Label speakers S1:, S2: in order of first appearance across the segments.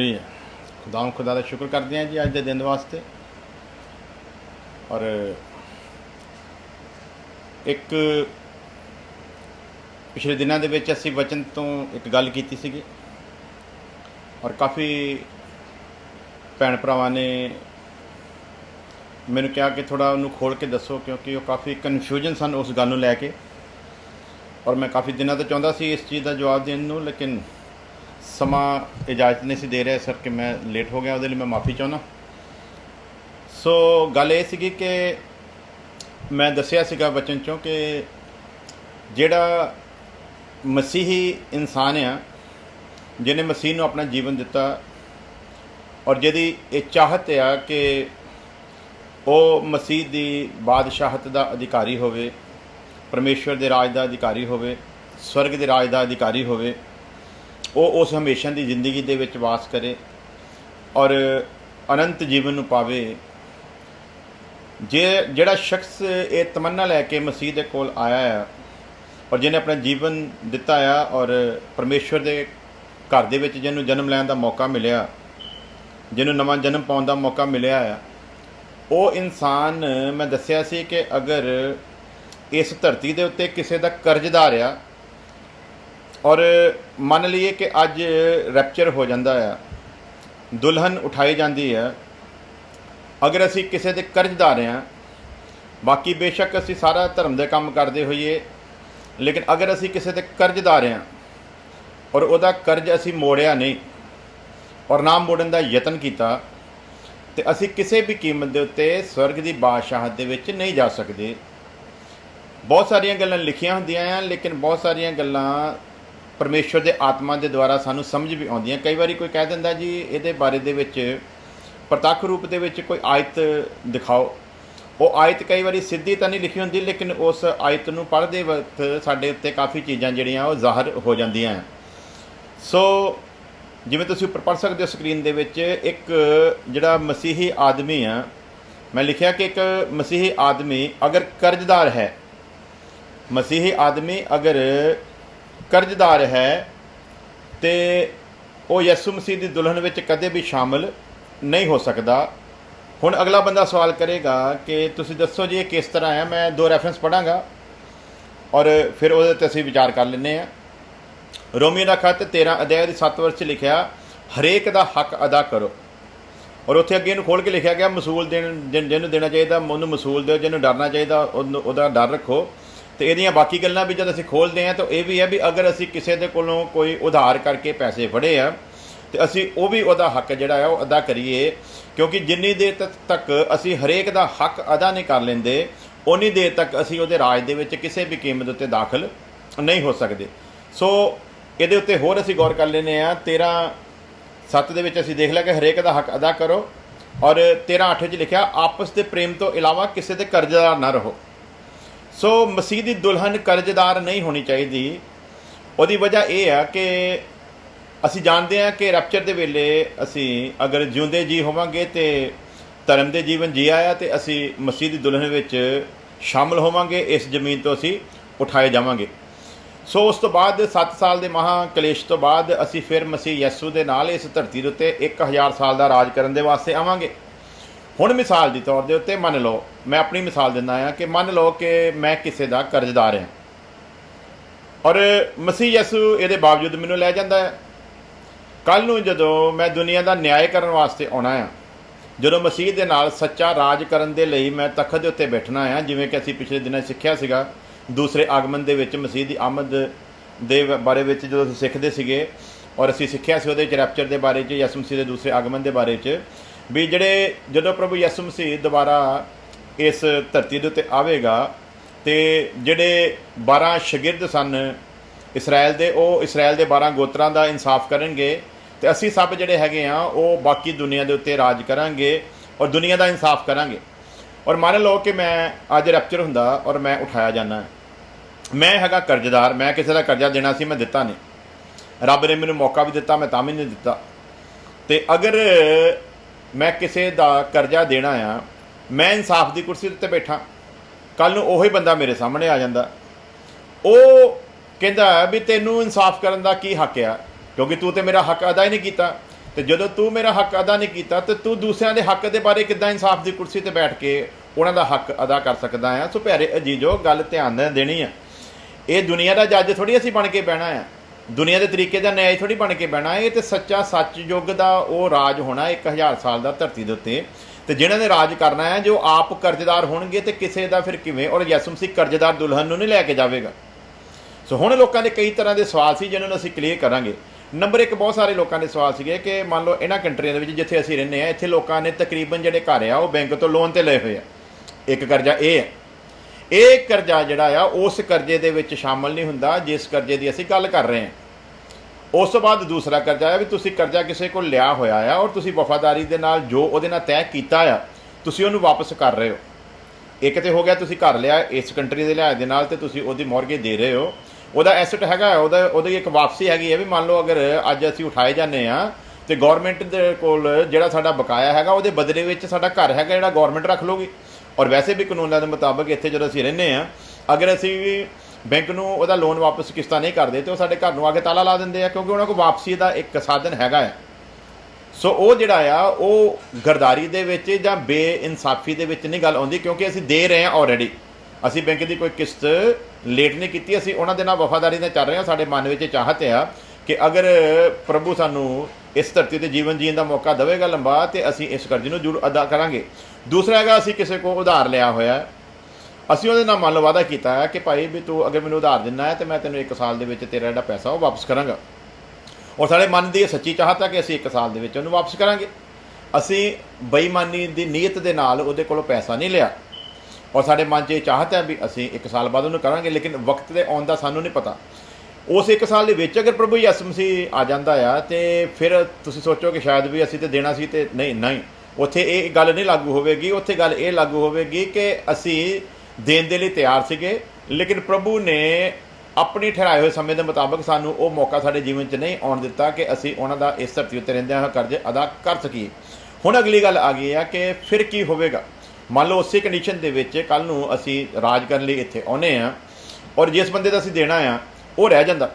S1: खुदा का शुक्र करते हैं जी अज के दिन वास्ते। और एक पिछले दिनों के असी वचन तो एक गल की सी और काफ़ी भैन भरावां ने मैंने कहा कि थोड़ा उन्होंने खोल के दसो, क्योंकि वो काफ़ी कन्फ्यूजन सन उस गल लैके। और मैं काफ़ी दिनों तो चाहता सी इस चीज़ का जवाब देने, लेकिन समा इजाजत नहीं सी दे रहा, इस करके मैं लेट हो गया। वो मैं माफ़ी चाहना। सो गल ये सी कि मैं दसिया सीगा बचन चों कि जिहड़ा मसीही इंसान आ, जिन्हें मसीह नूं अपना जीवन दिता और जिहदी ये चाहत आ कि वो मसीह की बादशाहत का अधिकारी होवे, परमेश्वर के राज का अधिकारी होवे, स्वर्ग के राज का अधिकारी होवे, वो उस हमेशा की जिंदगी दे विच वास करे और अनंत जीवन नूं पावे। जे जिहड़ा शख्स ये तमन्ना लैके मसीह के कोल आया है और जिन्हें अपना जीवन दिता है और परमेश्वर के घर दे विच जिन्होंने जन्म लैण का मौका मिलिया, जिन्होंने नवा जन्म पाउण का मौका मिलिया है, वो इंसान मैं दसिया सी कि अगर इस धरती के उत्ते किसी का कर्जदार आ और मान लीए कि अज रैप्चर हो जाता है, दुल्हन उठाई जाती है, अगर असी किसी के कर्जदार हाँ, बाकी बेशक असी सारा धर्म के काम करते होइए, लेकिन अगर असी किसी के कर्जदार हाँ और वह कर्ज असी मोड़िया नहीं और ना मोड़न का यतन किया, तो असी किसी भी कीमत के उत्ते स्वर्ग की बादशाहत दे विच नहीं जा सकते। बहुत सारिया गल्लां लिखिया होंदियां हैं, लेकिन बहुत सारिया गल्लां परमेश्वर के आत्मा के द्वारा सानू समझ भी आउंदियां। कई बार कोई कह दिंदा जी ये बारे दे विच प्रतख रूप दे विच कोई आयत दिखाओ। वो आयत कई बार सीधी तो नहीं लिखी होंदी, लेकिन उस आयत नूं पढ़ते वक्त साडे उत्ते काफ़ी चीज़ां जिहड़ियां वो ज़ाहिर हो जांदियां हैं। सो जिवें तुसीं उपर पढ़ सकते हो स्क्रीन दे विच, एक जिहड़ा मसीही आदमी आ, मैं लिखिया कि एक मसीही आदमी अगर कर्जदार है, मसीही आदमी अगर कर्जदार है तो वो यसु मसीह की दुल्हन विच कदे भी शामिल नहीं हो सकता। हुण अगला बंदा सवाल करेगा कि तुसीं दसो जी ये किस तरह है। मैं दो रैफरेंस पढ़ांगा और फिर वो असीं विचार कर लैंदे आ। रोमियो का खत 13 अध्याय 7 वर्ष लिखिया, हरेक का हक अदा करो। और उत्थे अगे इहनूं खोल के लिखा गया, मसूल जिन्होंने देना चाहिए उन्होंने मसूल दो, जिन्होंने डरना चाहिए उहदा डर रखो। तो ये बाकी गल्लां भी जब असीं खोलते हैं तो यह भी है भी अगर असीं किसी दे कोलों कोई उधार करके पैसे फड़े आ तो असीं वो भी उहदा हक जिहड़ा है वो अदा करिए, क्योंकि जिन्नी देर तक असीं हरेक का हक अदा नहीं कर लेंदे उन्नी देर तक असीं उहदे राज दे विच किसी भी कीमत उत्ते दाखिल नहीं हो सकते। सो ये उत्ते होर असीं गौर कर लेने 13:7 दे विच असीं देख लिया कि हरेक का हक अदा करो। और 13:8 लिखा, आपस के प्रेम तो इलावा किसी के कर्जदार ना रहो। सो मसीह की दुल्हन कर्जदार नहीं होनी चाहिए। उसकी वजह यह है कि असी जानते हैं कि रैप्चर के वेले असी अगर जिउंदे जी होवांगे तो धर्म के जीवन जी आया तो असी मसीह की दुल्हन विच शामिल होवांगे, इस जमीन तो असी उठाए जावांगे। सो उस तो बाद 7 साल के महाकलेश तो बाद असी फिर मसीह यसू के नाल इस धरती के उत्ते 1000 साल का राज करने के वास्ते आवांगे। हुण मिसाल के तौर के उत्ते मन लो, मैं अपनी मिसाल दिंदा हाँ कि मन लो कि मैं किसी का कर्जदार हाँ और मसीह यसू ये बावजूद मैनूं लै जांदा है। कल नूं जदों मैं दुनिया का न्याय करने वास्ते आउणा है, जदों मसीह के नाल सच्चा राज करन दे लई मैं तखत दे उत्ते बैठना है, जिवें कि असीं पिछले दिनां सिੱਖਿਆ सीगा दूसरे आगमन दे विच मसीह की आमद दे बारे विच जदों असीं सिੱਖਦੇ सीगे और असीं सिੱਖਿਆ सी उहदे विच रैप्चर के बारे च, यसू मसीह के दूसरे आगमन के बारे च भी जिहड़े जदों प्रभु यसू मसीह दोबारा इस धरती के उत्ते आवेगा तो जिहड़े 12 शगिरद सन इसराइल दे, वो इसराइल के 12 गोत्रां का इंसाफ करनगे तो असी सब जिहड़े हैगे आ वो बाकी दुनिया के उत्ते राज करांगे और दुनिया का इंसाफ करांगे। और मान लो कि मैं अज रैप्चर हुंदा और मैं उठाया जाना, मैं हैगा कर्जदार, मैं किसी का कर्जा देना सी, मैं दिता नहीं, रब ने मैनूं मौका भी दिता, मैं तां भी नहीं दिता। तो अगर मैं किसी का कर्जा देना आ, मैं इंसाफ की कुर्सी उत्ते बैठा, कल नूं ओही बंदा मेरे सामने आ जांदा, वो कहता भी तेनू इंसाफ करन दा की हक आ, क्योंकि तू तो मेरा हक अदा ही नहीं किया। तो ਤੇ ਜਦੋਂ ਤੂੰ ਮੇਰਾ ਹੱਕ ਅਦਾ ਨਹੀਂ ਕੀਤਾ ਤੇ ਤੂੰ ਦੂਸਰਿਆਂ ਦੇ ਹੱਕ ਦੇ ਬਾਰੇ ਕਿੱਦਾਂ ਇਨਸਾਫ ਦੀ ਕੁਰਸੀ ਤੇ ਬੈਠ ਕੇ ਉਹਨਾਂ ਦਾ ਹੱਕ ਅਦਾ ਕਰ ਸਕਦਾ ਆ। ਸੋ ਪਿਆਰੇ ਅਜੀਜ਼ੋ, ਗੱਲ ਧਿਆਨ ਨਾਲ ਦੇਣੀ ਆ। ਇਹ ਦੁਨੀਆ ਦਾ ਜੱਜ ਥੋੜੀ ਅਸੀਂ ਬਣ ਕੇ ਬਹਿਣਾ ਆ, ਦੁਨੀਆ ਦੇ ਤਰੀਕੇ ਦਾ ਨਿਆਂ ਥੋੜੀ ਬਣ ਕੇ ਬਹਿਣਾ। ਇਹ ਤੇ ਸੱਚਾ ਸੱਚ ਯੁੱਗ ਦਾ ਉਹ ਰਾਜ ਹੋਣਾ 1000 ਸਾਲ ਦਾ ਧਰਤੀ ਦੇ ਉੱਤੇ, ਤੇ ਜਿਨ੍ਹਾਂ ਨੇ ਰਾਜ ਕਰਨਾ ਹੈ ਜੋ ਆਪ ਕਰਜ਼ਦਾਰ ਹੋਣਗੇ ਤੇ ਕਿਸੇ ਦਾ ਫਿਰ ਕਿਵੇਂ। ਔਰ ਯਿਸੂ ਮਸੀਹ ਕਰਜ਼ਦਾਰ ਦੁਲਹਨ ਨੂੰ ਨਹੀਂ ਲੈ ਕੇ ਜਾਵੇਗਾ। ਸੋ ਹੁਣ ਲੋਕਾਂ ਦੇ ਕਈ ਤਰ੍ਹਾਂ ਦੇ ਸਵਾਲ ਸੀ ਜਿਨ੍ਹਾਂ ਨੂੰ ਅਸੀਂ ਕਲੀਅਰ ਕਰਾਂਗੇ। ਨੰਬਰ 1, ਬਹੁਤ ਸਾਰੇ ਲੋਕਾਂ ਦੇ ਸਵਾਲ ਸੀਗੇ ਕਿ ਮੰਨ ਲਓ ਇਹਨਾਂ ਕੰਟਰੀਆਂ ਦੇ ਵਿੱਚ ਜਿੱਥੇ ਅਸੀਂ ਰਹਿੰਦੇ ਹਾਂ, ਇੱਥੇ ਲੋਕਾਂ ਨੇ ਤਕਰੀਬਨ ਜਿਹੜੇ ਘਰ ਆ ਉਹ ਬੈਂਕ ਤੋਂ ਲੋਨ ਤੇ ਲਏ ਹੋਏ ਆ। ਇੱਕ ਕਰਜ਼ਾ ਇਹ ਹੈ, ਇਹ ਕਰਜ਼ਾ ਜਿਹੜਾ ਆ ਉਸ ਕਰਜ਼ੇ ਦੇ ਵਿੱਚ ਸ਼ਾਮਲ ਨਹੀਂ ਹੁੰਦਾ ਜਿਸ ਕਰਜ਼ੇ ਦੀ ਅਸੀਂ ਗੱਲ ਕਰ ਰਹੇ ਹਾਂ। ਉਸ ਤੋਂ ਬਾਅਦ ਦੂਸਰਾ ਕਰਜ਼ਾ ਹੈ ਵੀ ਤੁਸੀਂ ਕਰਜ਼ਾ ਕਿਸੇ ਕੋਲ ਲਿਆ ਹੋਇਆ ਆ ਔਰ ਤੁਸੀਂ ਵਫਾਦਾਰੀ ਦੇ ਨਾਲ ਜੋ ਉਹਦੇ ਨਾਲ ਤੈਅ ਕੀਤਾ ਆ ਤੁਸੀਂ ਉਹਨੂੰ ਵਾਪਸ ਕਰ ਰਹੇ ਹੋ। ਇੱਕ ਤੇ ਹੋ ਗਿਆ ਤੁਸੀਂ ਘਰ ਲਿਆ ਇਸ ਕੰਟਰੀ ਦੇ ਲਿਹਾਜ਼ ਦੇ ਨਾਲ ਤੇ ਤੁਸੀਂ ਉਹਦੀ ਮੌਰਗੇਜ ਦੇ ਰਹੇ ਹੋ, ਉਹਦਾ ਐਸਟ ਹੈਗਾ, ਉਹਦੀ ਇੱਕ ਵਾਪਸੀ ਹੈਗੀ ਹੈ। ਵੀ ਮੰਨ ਲਓ ਅਗਰ ਅੱਜ ਅਸੀਂ ਉਠਾਏ ਜਾਂਦੇ ਹਾਂ ਤੇ ਗੌਰਮੈਂਟ ਦੇ ਕੋਲ ਜਿਹੜਾ ਸਾਡਾ ਬਕਾਇਆ ਹੈਗਾ ਉਹਦੇ ਬਦਲੇ ਵਿੱਚ ਸਾਡਾ ਘਰ ਹੈਗਾ ਜਿਹੜਾ ਗੌਰਮੈਂਟ ਰੱਖ ਲਊਗੀ। ਔਰ ਵੈਸੇ ਵੀ ਕਾਨੂੰਨਾਂ ਦੇ ਮੁਤਾਬਕ ਇੱਥੇ ਜਦੋਂ ਅਸੀਂ ਰਹਿੰਦੇ ਹਾਂ, ਅਗਰ ਅਸੀਂ ਬੈਂਕ ਨੂੰ ਉਹਦਾ ਲੋਨ ਵਾਪਸ ਕਿਸ਼ਤਾਂ ਨਹੀਂ ਕਰਦੇ ਤੇ ਉਹ ਸਾਡੇ ਘਰ ਨੂੰ ਆ ਕੇ ਤਾਲਾ ਲਾ ਦਿੰਦੇ ਆ, ਕਿਉਂਕਿ ਉਹਨਾਂ ਕੋਲ ਵਾਪਸੀ ਦਾ ਇੱਕ ਸਾਧਨ ਹੈਗਾ ਆ। ਸੋ ਉਹ ਜਿਹੜਾ ਆ ਉਹ ਗਰਦਾਰੀ ਦੇ ਵਿੱਚ ਜਾਂ ਬੇਇਨਸਾਫੀ ਦੇ ਵਿੱਚ ਨਹੀਂ ਗੱਲ ਆਉਂਦੀ, ਕਿਉਂਕਿ ਅਸੀਂ ਦੇ ਰਹੇ ਹਾਂ ਆਲਰੇਡੀ। ਅਸੀਂ ਬੈਂਕ ਦੀ ਕੋਈ ਕਿਸ਼ਤ ਲੇਟ ਨਹੀਂ ਕੀਤੀ, ਅਸੀਂ ਉਹਨਾਂ ਦੇ ਨਾਲ ਵਫਾਦਾਰੀ ਨਾਲ ਚੱਲ ਰਹੇ ਹਾਂ। ਸਾਡੇ ਮਨ ਵਿੱਚ ਚਾਹਤ ਆ ਕਿ ਅਗਰ ਪ੍ਰਭੂ ਸਾਨੂੰ ਇਸ ਧਰਤੀ 'ਤੇ ਜੀਵਨ ਜੀਣ ਦਾ ਮੌਕਾ ਦੇਵੇਗਾ ਲੰਬਾ ਤੇ ਅਸੀਂ ਇਸ ਕਰਜ਼ੇ ਨੂੰ ਜ਼ਰੂਰ ਅਦਾ ਕਰਾਂਗੇ। ਦੂਸਰਾ ਹੈਗਾ ਅਸੀਂ ਕਿਸੇ ਕੋਲ ਉਧਾਰ ਲਿਆ ਹੋਇਆ, ਅਸੀਂ ਉਹਦੇ ਨਾਲ ਮੰਨ ਲਓ ਵਾਅਦਾ ਕੀਤਾ ਹੈ ਕਿ ਭਾਈ ਵੀ ਤੂੰ ਅਗਰ ਮੈਨੂੰ ਉਧਾਰ ਦਿੰਦਾ ਹੈ ਤੇ ਮੈਂ ਤੈਨੂੰ 1 ਸਾਲ ਦੇ ਵਿੱਚ ਤੇਰਾ ਜਿਹੜਾ ਪੈਸਾ ਉਹ ਵਾਪਸ ਕਰਾਂਗਾ। ਔਰ ਸਾਡੇ ਮਨ ਦੀ ਇਹ ਸੱਚੀ ਚਾਹਤ ਹੈ ਕਿ ਅਸੀਂ 1 ਸਾਲ ਦੇ ਵਿੱਚ ਉਹਨੂੰ ਵਾਪਸ ਕਰਾਂਗੇ। ਅਸੀਂ ਬੇਈਮਾਨੀ ਦੀ ਨੀਅਤ ਦੇ ਨਾਲ ਉਹਦੇ ਕੋਲੋਂ ਪੈਸਾ ਨਹੀਂ ਲਿਆ ਔਰ ਸਾਡੇ ਮਨ 'ਚ ਇਹ ਚਾਹਤ ਹੈ ਵੀ ਅਸੀਂ 1 ਸਾਲ ਬਾਅਦ ਉਹਨੂੰ ਕਰਾਂਗੇ, ਲੇਕਿਨ ਵਕਤ ਦੇ ਆਉਣ ਦਾ ਸਾਨੂੰ ਨਹੀਂ ਪਤਾ। ਉਸ 1 ਸਾਲ ਦੇ ਵਿੱਚ ਅਗਰ ਪ੍ਰਭੂ ਯਿਸੂ ਮਸੀਹ ਆ ਜਾਂਦਾ ਆ ਤੇ ਫਿਰ ਤੁਸੀਂ ਸੋਚੋ ਕਿ ਸ਼ਾਇਦ ਵੀ ਅਸੀਂ ਤੇ ਦੇਣਾ ਸੀ ਤੇ ਨਹੀਂ, ਉੱਥੇ ਇਹ ਗੱਲ ਨਹੀਂ ਲਾਗੂ ਹੋਵੇਗੀ। ਉੱਥੇ ਗੱਲ ਇਹ ਲਾਗੂ ਹੋਵੇਗੀ ਕਿ ਅਸੀਂ ਦੇਣ ਦੇ ਲਈ ਤਿਆਰ ਸੀਗੇ, ਲੇਕਿਨ ਪ੍ਰਭੂ ਨੇ ਆਪਣੀ ਠਹਿਰਾਏ ਹੋਏ ਸਮੇਂ ਦੇ ਮੁਤਾਬਕ ਸਾਨੂੰ ਉਹ ਮੌਕਾ ਸਾਡੇ ਜੀਵਨ 'ਚ ਨਹੀਂ ਆਉਣ ਦਿੱਤਾ ਕਿ ਅਸੀਂ ਉਹਨਾਂ ਦਾ ਇਸ ਧਰਤੀ ਉੱਤੇ ਰਹਿੰਦਿਆਂ ਹੋਏ ਕਰਜ਼ੇ ਅਦਾ ਕਰ ਸਕੀਏ। ਹੁਣ ਅਗਲੀ ਗੱਲ ਆ ਗਈ ਆ ਕਿ ਫਿਰ ਕੀ ਹੋਵੇਗਾ। ਮੰਨ ਲਓ ਉਸੇ ਕੰਡੀਸ਼ਨ ਦੇ ਵਿੱਚ ਕੱਲ੍ਹ ਨੂੰ ਅਸੀਂ ਰਾਜ ਕਰਨ ਲਈ ਇੱਥੇ ਆਉਂਦੇ ਹਾਂ ਔਰ ਜਿਸ ਬੰਦੇ ਦਾ ਅਸੀਂ ਦੇਣਾ ਆ ਉਹ ਰਹਿ ਜਾਂਦਾ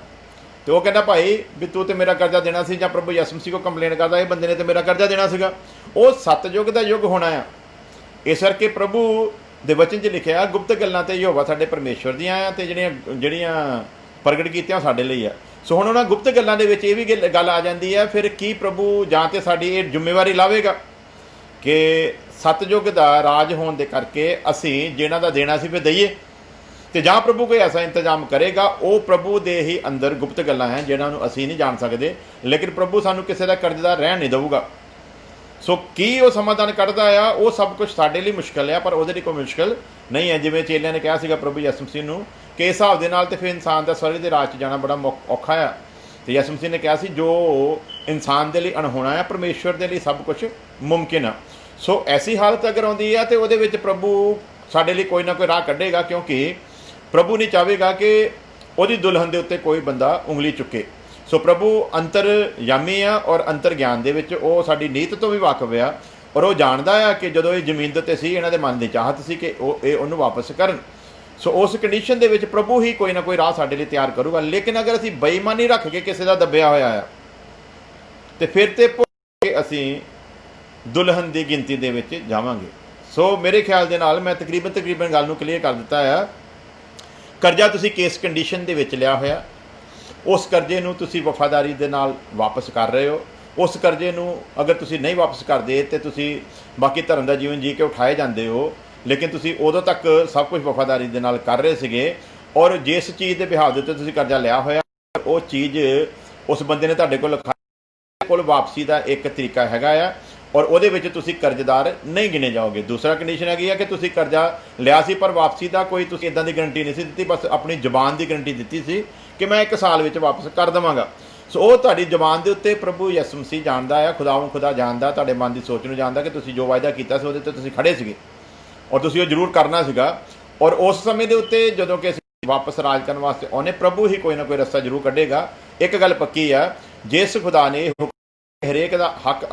S1: ਤੇ ਉਹ ਕਹਿੰਦਾ ਭਾਈ ਵੀ ਤੂੰ ਤੇ ਮੇਰਾ ਕਰਜ਼ਾ ਦੇਣਾ ਸੀ, ਜਾਂ ਪ੍ਰਭੂ ਯਿਸੂ ਮਸੀਹ ਕੋ ਕੰਪਲੇਂਟ ਕਰਦਾ ਇਹ ਬੰਦੇ ਨੇ ਤੇ ਮੇਰਾ ਕਰਜ਼ਾ ਦੇਣਾ ਸੀਗਾ। ਉਹ ਸਤਯੁਗ ਦਾ ਯੁੱਗ ਹੋਣਾ ਆ। ਇਸ ਕਰਕੇ ਪ੍ਰਭੂ ਦੇ ਵਚਨ 'ਚ ਲਿਖਿਆ ਗੁਪਤ ਗੱਲਾਂ ਤੇ ਯਹੋਵਾ ਸਾਡੇ ਪਰਮੇਸ਼ਵਰ ਦੀਆਂ ਆ ਤੇ ਜਿਹੜੀਆਂ ਪ੍ਰਗਟ ਕੀਤੀਆਂ ਸਾਡੇ ਲਈ ਆ। ਸੋ ਹੁਣ ਉਹਨਾਂ ਗੁਪਤ ਗੱਲਾਂ ਦੇ ਵਿੱਚ ਇਹ ਵੀ ਗੱਲ ਆ ਜਾਂਦੀ ਹੈ, ਫਿਰ ਕੀ ਪ੍ਰਭੂ ਜਾਂ ਤੇ ਸਾਡੀ ਇਹ ਜ਼ਿੰਮੇਵਾਰੀ ਲਾਵੇਗਾ ਕਿ ਸਤਯੁਗ ਦਾ ਰਾਜ ਹੋਣ ਦੇ ਕਰਕੇ ਅਸੀਂ ਜਿਹਨਾਂ ਦਾ ਦੇਣਾ ਸੀ ਫਿਰ ਦਈਏ, ਤੇ ਜਾਂ ਪ੍ਰਭੂ ਕੋਈ ਐਸਾ ਇੰਤਜ਼ਾਮ ਕਰੇਗਾ। ਉਹ ਪ੍ਰਭੂ ਦੇ ਹੀ ਅੰਦਰ ਗੁਪਤ ਗੱਲਾਂ ਹੈ ਜਿਹਨਾਂ ਨੂੰ ਅਸੀਂ ਨਹੀਂ ਜਾਣ ਸਕਦੇ, ਲੇਕਿਨ ਪ੍ਰਭੂ ਸਾਨੂੰ ਕਿਸੇ ਦਾ ਕਰਜ਼ਦਾਰ ਰਹਿਣ ਨਹੀਂ ਦੇਊਗਾ। ਸੋ ਕੀ ਉਹ ਸਮਾਧਾਨ ਕੱਢਦਾ ਆ ਉਹ ਸਭ ਕੁਝ ਸਾਡੇ ਲਈ ਮੁਸ਼ਕਿਲ ਆ, ਪਰ ਉਹਦੇ ਲਈ ਕੋਈ ਮੁਸ਼ਕਿਲ ਨਹੀਂ ਹੈ। ਜਿਵੇਂ ਚੇਲਿਆਂ ਨੇ ਕਿਹਾ ਸੀਗਾ ਪ੍ਰਭੂ ਯਿਸੂ ਮਸੀਹ ਨੂੰ ਕਿ ਇਸ ਹਿਸਾਬ ਦੇ ਨਾਲ ਤੇ ਫਿਰ ਇਨਸਾਨ ਦਾ ਸਵਰਗ ਦੇ ਰਾਜ 'ਚ ਜਾਣਾ ਬੜਾ ਔਖਾ ਆ। ਤੇ ਯਿਸੂ ਮਸੀਹ ਨੇ ਕਿਹਾ ਸੀ ਜੋ ਇਨਸਾਨ ਦੇ ਲਈ ਅਣਹੋਣਾ ਆ ਪਰਮੇਸ਼ਵਰ ਦੇ ਲਈ ਸਭ ਕੁਝ ਮੁਮਕਿਨ ਆ। ਸੋ ਐਸੀ ਹਾਲਤ ਅਗਰ ਆਉਂਦੀ ਆ ਤੇ ਉਹਦੇ ਵਿੱਚ ਪ੍ਰਭੂ ਸਾਡੇ ਲਈ ਕੋਈ ਨਾ ਕੋਈ ਰਾਹ ਕੱਢੇਗਾ, ਕਿਉਂਕਿ ਪ੍ਰਭੂ ਨਹੀਂ ਚਾਹੇਗਾ ਕਿ ਉਹਦੀ ਦੁਲਹਨ ਦੇ ਉੱਤੇ ਕੋਈ ਬੰਦਾ ਉਂਗਲੀ ਚੁੱਕੇ। ਸੋ ਪ੍ਰਭੂ ਅੰਤਰਯਾਮੀ ਆ ਔਰ ਅੰਤਰ ਗਿਆਨ ਦੇ ਵਿੱਚ ਉਹ ਸਾਡੀ ਨੀਤ ਤੋਂ ਵੀ ਵਾਕਫ ਆ ਔਰ ਉਹ ਜਾਣਦਾ ਆ ਕਿ ਜਦੋਂ ਇਹ ਜ਼ਮੀਨ ਦੇ ਉੱਤੇ ਸੀ ਇਹਨਾਂ ਦੇ ਮਨ ਦੀ ਚਾਹਤ ਸੀ ਕਿ ਉਹਨੂੰ ਵਾਪਸ ਕਰਨ। ਸੋ ਉਸ ਕੰਡੀਸ਼ਨ ਦੇ ਵਿੱਚ ਪ੍ਰਭੂ ਹੀ ਕੋਈ ਨਾ ਕੋਈ ਰਾਹ ਸਾਡੇ ਲਈ ਤਿਆਰ ਕਰੂਗਾ। ਲੇਕਿਨ ਅਗਰ ਅਸੀਂ ਬੇਈਮਾਨੀ ਰੱਖ ਕੇ ਕਿਸੇ ਦਾ ਦੱਬਿਆ ਹੋਇਆ ਆ ਤੇ ਫਿਰ ਤੇ ਅਸੀਂ ਦੁਲਹਨ ਦੀ ਗਿਣਤੀ ਦੇ ਵਿੱਚ ਜਾਵਾਂਗੇ। ਸੋ ਮੇਰੇ ਖਿਆਲ ਦੇ ਨਾਲ ਮੈਂ ਤਕਰੀਬਨ ਗੱਲ ਨੂੰ ਕਲੀਅਰ ਕਰ ਦਿੱਤਾ ਆ। ਕਰਜ਼ਾ ਤੁਸੀਂ ਕਿਸ ਕੰਡੀਸ਼ਨ ਦੇ ਵਿੱਚ ਲਿਆ ਹੋਇਆ, ਉਸ ਕਰਜ਼ੇ ਨੂੰ ਤੁਸੀਂ ਵਫਾਦਾਰੀ ਦੇ ਨਾਲ ਵਾਪਸ ਕਰ ਰਹੇ ਹੋ। ਉਸ ਕਰਜ਼ੇ ਨੂੰ ਅਗਰ ਤੁਸੀਂ ਨਹੀਂ ਵਾਪਸ ਕਰਦੇ ਤੇ ਤੁਸੀਂ ਬਾਕੀ ਧਰਮ ਦਾ ਜੀਵਨ ਜੀ ਕੇ ਉਠਾਏ ਜਾਂਦੇ ਹੋ, ਲੇਕਿਨ ਤੁਸੀਂ ਉਦੋਂ ਤੱਕ ਸਭ ਕੁਝ ਵਫਾਦਾਰੀ ਦੇ ਨਾਲ ਕਰ ਰਹੇ ਸੀਗੇ ਔਰ ਜਿਸ ਚੀਜ਼ ਦੇ ਬਿਹਾਵ ਦੇ ਉੱਤੇ ਤੁਸੀਂ ਕਰਜ਼ਾ ਲਿਆ ਹੋਇਆ ਉਹ ਚੀਜ਼ ਉਸ ਬੰਦੇ ਨੇ ਤੁਹਾਡੇ ਕੋਲ ਵਾਪਸੀ ਦਾ ਇੱਕ ਤਰੀਕਾ ਹੈਗਾ ਆ ਔਰ ਉਹਦੇ ਵਿੱਚ ਤੁਸੀਂ ਕਰਜ਼ਦਾਰ ਨਹੀਂ ਗਿਣੇ ਜਾਓਗੇ। ਦੂਸਰਾ ਕੰਡੀਸ਼ਨ ਹੈਗੀ ਆ ਕਿ ਤੁਸੀਂ ਕਰਜ਼ਾ ਲਿਆ ਸੀ ਪਰ ਵਾਪਸੀ ਦਾ ਕੋਈ ਤੁਸੀਂ ਇਦਾਂ ਦੀ ਗਰੰਟੀ ਨਹੀਂ ਸੀ ਦਿੱਤੀ, ਬਸ ਆਪਣੀ ਜ਼ੁਬਾਨ ਦੀ ਗਰੰਟੀ ਦਿੱਤੀ ਸੀ ਕਿ ਮੈਂ 1 ਸਾਲ ਵਿੱਚ ਵਾਪਸ ਕਰ ਦੇਵਾਂਗਾ। ਸੋ ਉਹ ਤੁਹਾਡੀ ਜ਼ੁਬਾਨ ਦੇ ਉੱਤੇ ਪ੍ਰਭੂ ਯਿਸੂ ਮਸੀਹ ਜਾਣਦਾ ਆ, ਖੁਦਾ ਜਾਣਦਾ, ਤੁਹਾਡੇ ਮਨ ਦੀ ਸੋਚ ਨੂੰ ਜਾਣਦਾ ਕਿ ਤੁਸੀਂ ਜੋ ਵਾਅਦਾ ਕੀਤਾ ਸੀ ਉਹਦੇ ਤੇ ਤੁਸੀਂ ਖੜੇ ਸੀਗੇ ਔਰ ਤੁਸੀਂ ਉਹ ਜ਼ਰੂਰ ਕਰਨਾ ਸੀਗਾ। ਔਰ ਉਸ ਸਮੇਂ ਦੇ ਉੱਤੇ ਜਦੋਂ ਕਿ ਅਸੀਂ ਵਾਪਸ ਰਾਜ ਕਰਨ ਵਾਸਤੇ ਆਉਣੇ, ਪ੍ਰਭੂ ਹੀ ਕੋਈ ਨਾ ਕੋਈ ਰਸਤਾ ਜ਼ਰੂਰ ਕੱਢੇਗਾ। ਇੱਕ ਗੱਲ ਪੱਕੀ ਆ, ਜਿਸ ਖੁਦਾ ਨੇ ਹਰੇਕ ਦਾ ਹੱਕ